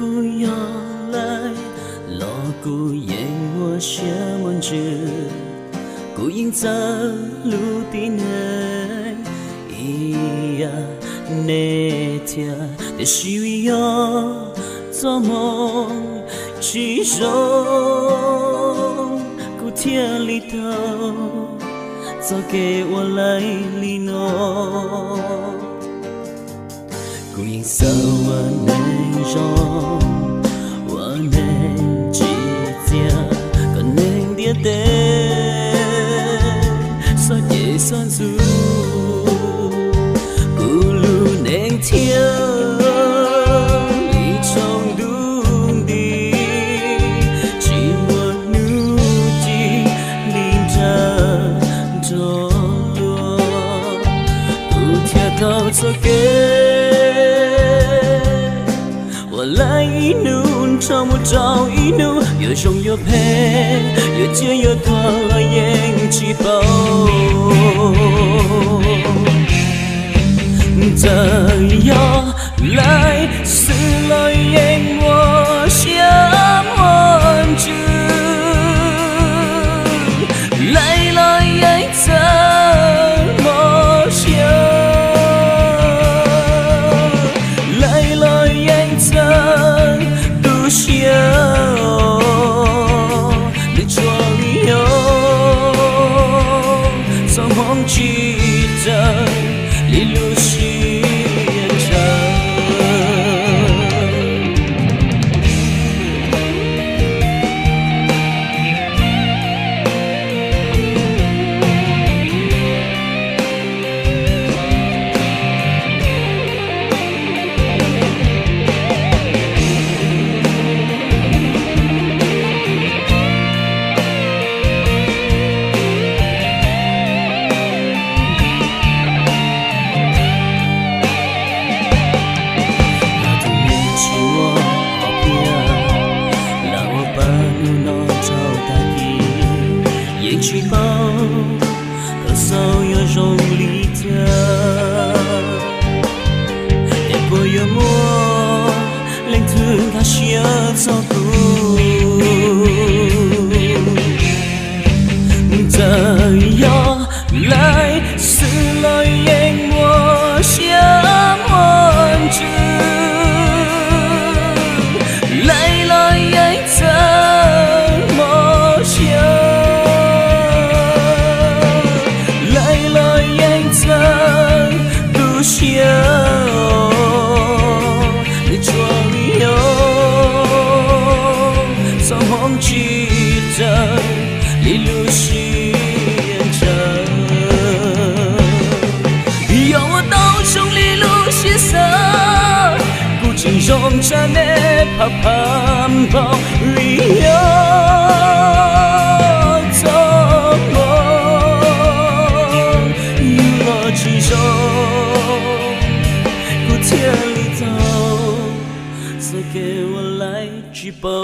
姑要来，老姑言我写文字，姑应在路地内，咿呀那天的喜悦要做梦其中，姑天里头早给我来里诺。孤影色我能容，我能记得，可能跌跌，所以算数，咕噜能跳，你冲动的，寂寞努力领着着落，不跳到做给。我来一怒，找不着一怒，又凶又配，又贱又多了眼气泡。这要来死了眼我想忘记，来了眼怎么想？你装有从梦记着你露西眼着。去抱，多少有容力的，也不有我，令图他需要照顾。这要来死了眼，我想忘记，来了眼怎么想？你装有从梦记着你露西眼着，要我到城里路线上，古今容着你怕怕跑里有做梦，有了其中。天里头，再给我来去保守。